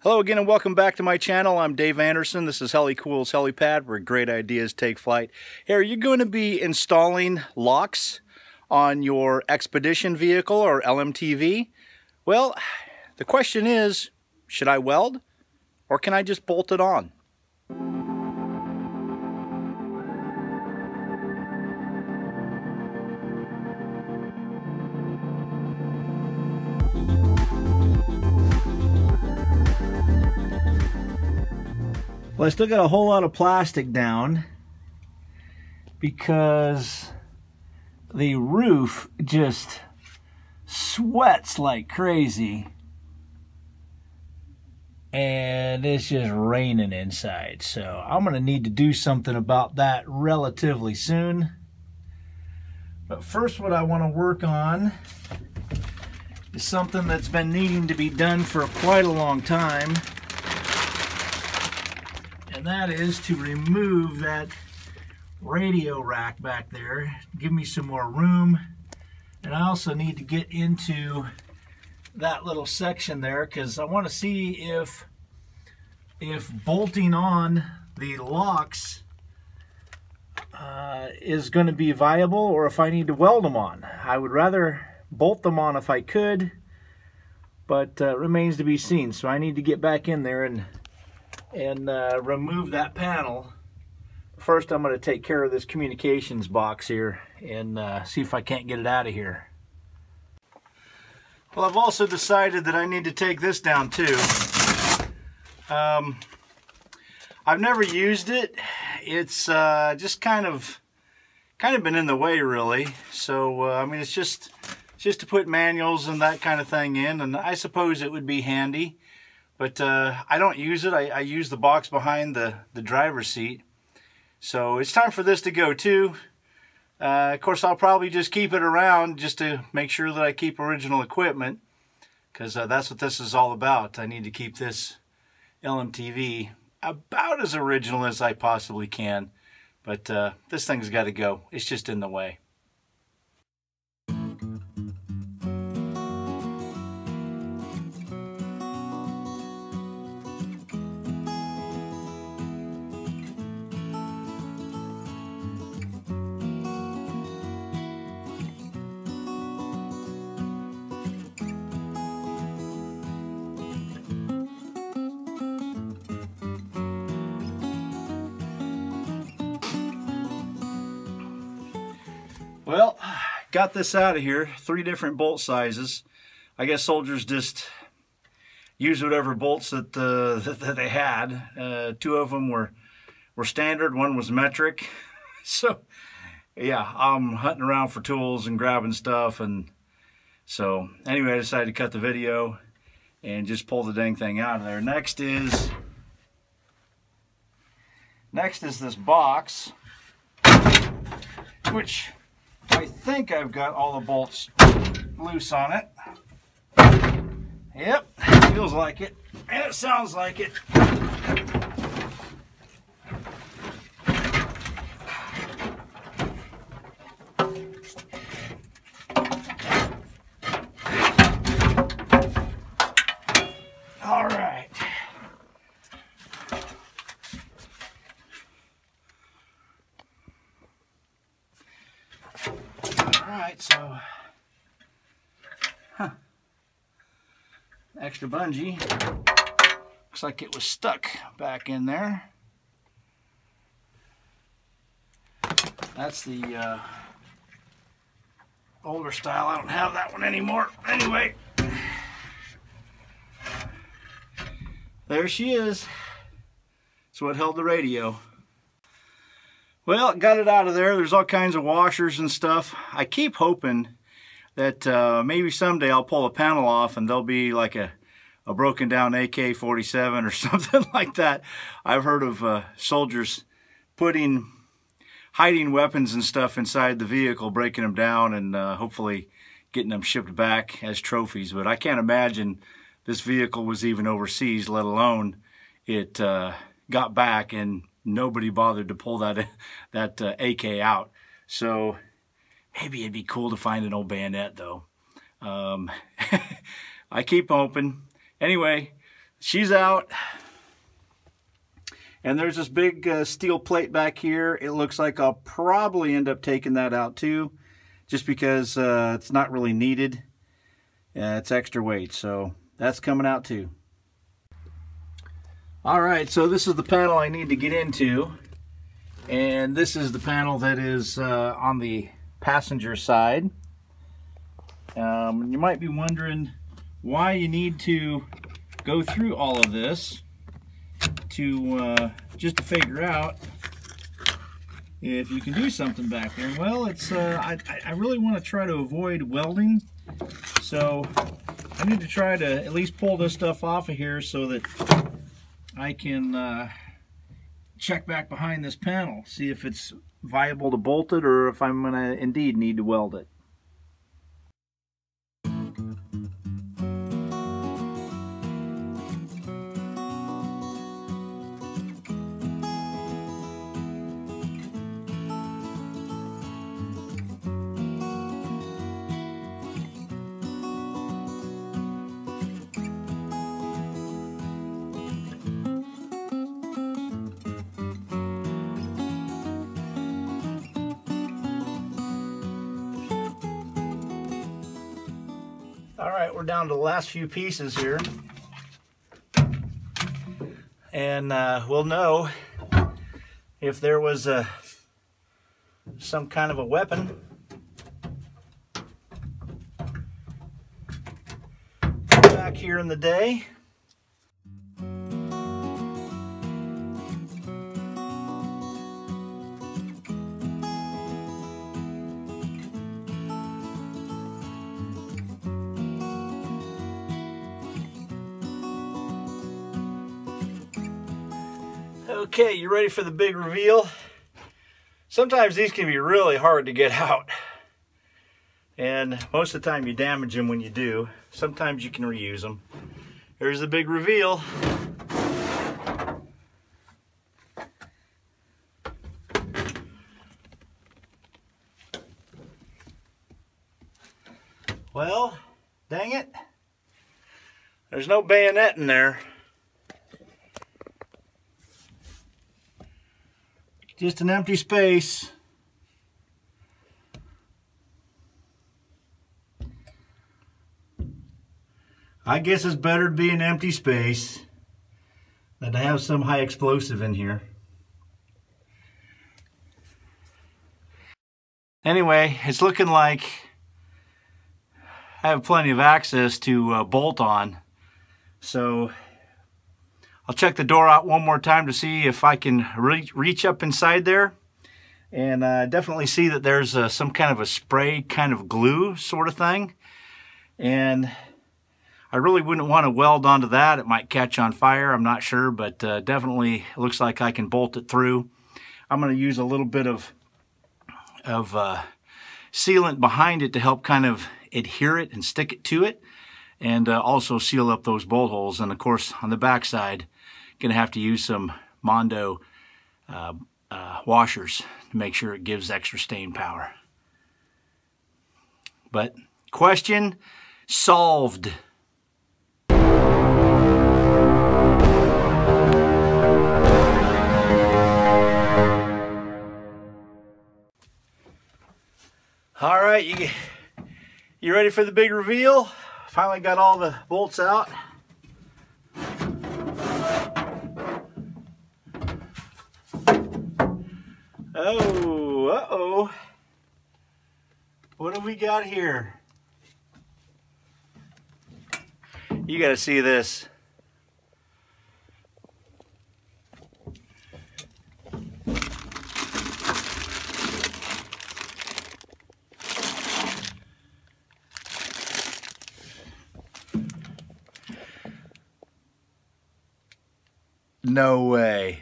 Hello again and welcome back to my channel. I'm Dave Anderson. This is Helicool's Helipad, where great ideas take flight. Here, you're going to be installing locks on your expedition vehicle or LMTV. Well, the question is, should I weld or can I just bolt it on? Well, I still got a whole lot of plastic down because the roof just sweats like crazy and it's just raining inside. So I'm going to need to do something about that relatively soon. But first, what I want to work on is something that's been needing to be done for quite a long time. And that is to remove that radio rack back there, give me some more room. And I also need to get into that little section there because I want to see if bolting on the locks is going to be viable or if I need to weld them on. I would rather bolt them on if I could, but remains to be seen. So I need to get back in there and remove that panel. First, I'm going to take care of this communications box here and see if I can't get it out of here. Well, I've also decided that I need to take this down too. I've never used it. It's just kind of been in the way, really. So I mean, it's just to put manuals and that kind of thing in, and I suppose it would be handy. But I don't use it. I use the box behind the driver's seat. So it's time for this to go too. Of course, I'll probably just keep it around just to make sure that I keep original equipment, because that's what this is all about. I need to keep this LMTV about as original as I possibly can. But this thing's got to go. It's just in the way. Well, got this out of here. 3 different bolt sizes. I guess soldiers just use whatever bolts that they had. 2 of them were standard. 1 was metric. So yeah, I'm hunting around for tools and grabbing stuff, and so anyway, I decided to cut the video and just pull the dang thing out of there. Next is this box, which I think I've got all the bolts loose on it. Yep, feels like it, and it sounds like it. All right. Alright, so extra bungee. Looks like it was stuck back in there. That's the older style. I don't have that one anymore. Anyway, there she is. That's what held the radio. Well, got it out of there. There's all kinds of washers and stuff. I keep hoping that maybe someday I'll pull a panel off and there'll be like a broken down AK-47 or something like that. I've heard of soldiers hiding weapons and stuff inside the vehicle, breaking them down, and hopefully getting them shipped back as trophies. But I can't imagine this vehicle was even overseas, let alone it got back and nobody bothered to pull that AK out. So maybe it'd be cool to find an old bayonet, though. I keep hoping. Anyway, she's out. And there's this big steel plate back here. It looks like I'll probably end up taking that out too, just because it's not really needed. It's extra weight, so that's coming out too. All right, so this is the panel I need to get into. And this is the panel that is on the passenger side. You might be wondering why you need to go through all of this to just to figure out if you can do something back there. Well, it's I really want to try to avoid welding, so I need to try to at least pull this stuff off of here so that I can check back behind this panel, see if it's viable to bolt it or if I'm going to indeed need to weld it. Alright, we're down to the last few pieces here. And we'll know if there was some kind of a weapon back here in the day. Okay, you ready for the big reveal? Sometimes these can be really hard to get out. And most of the time you damage them when you do. Sometimes you can reuse them. Here's the big reveal. Well, dang it. There's no bayonet in there. Just an empty space. I guess it's better to be an empty space than to have some high explosive in here. Anyway, it's looking like I have plenty of access to bolt on. So I'll check the door out one more time to see if I can reach up inside there. And definitely see that there's some kind of a spray kind of glue sort of thing. And I really wouldn't want to weld onto that. It might catch on fire, I'm not sure, but definitely looks like I can bolt it through. I'm going to use a little bit of sealant behind it to help kind of adhere it and stick it to it. And also seal up those bolt holes. And of course, on the back side, gonna have to use some Mondo washers to make sure it gives extra staying power. But question solved. All right, you ready for the big reveal? Finally got all the bolts out. Oh, uh-oh. What do we got here? You gotta see this. No way.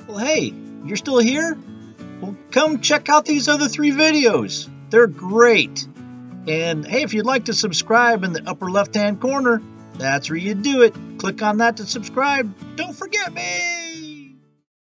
Well, hey, you're still here? Well, come check out these other 3 videos. They're great. And hey, if you'd like to subscribe in the upper left-hand corner, that's where you do it. Click on that to subscribe. Don't forget me.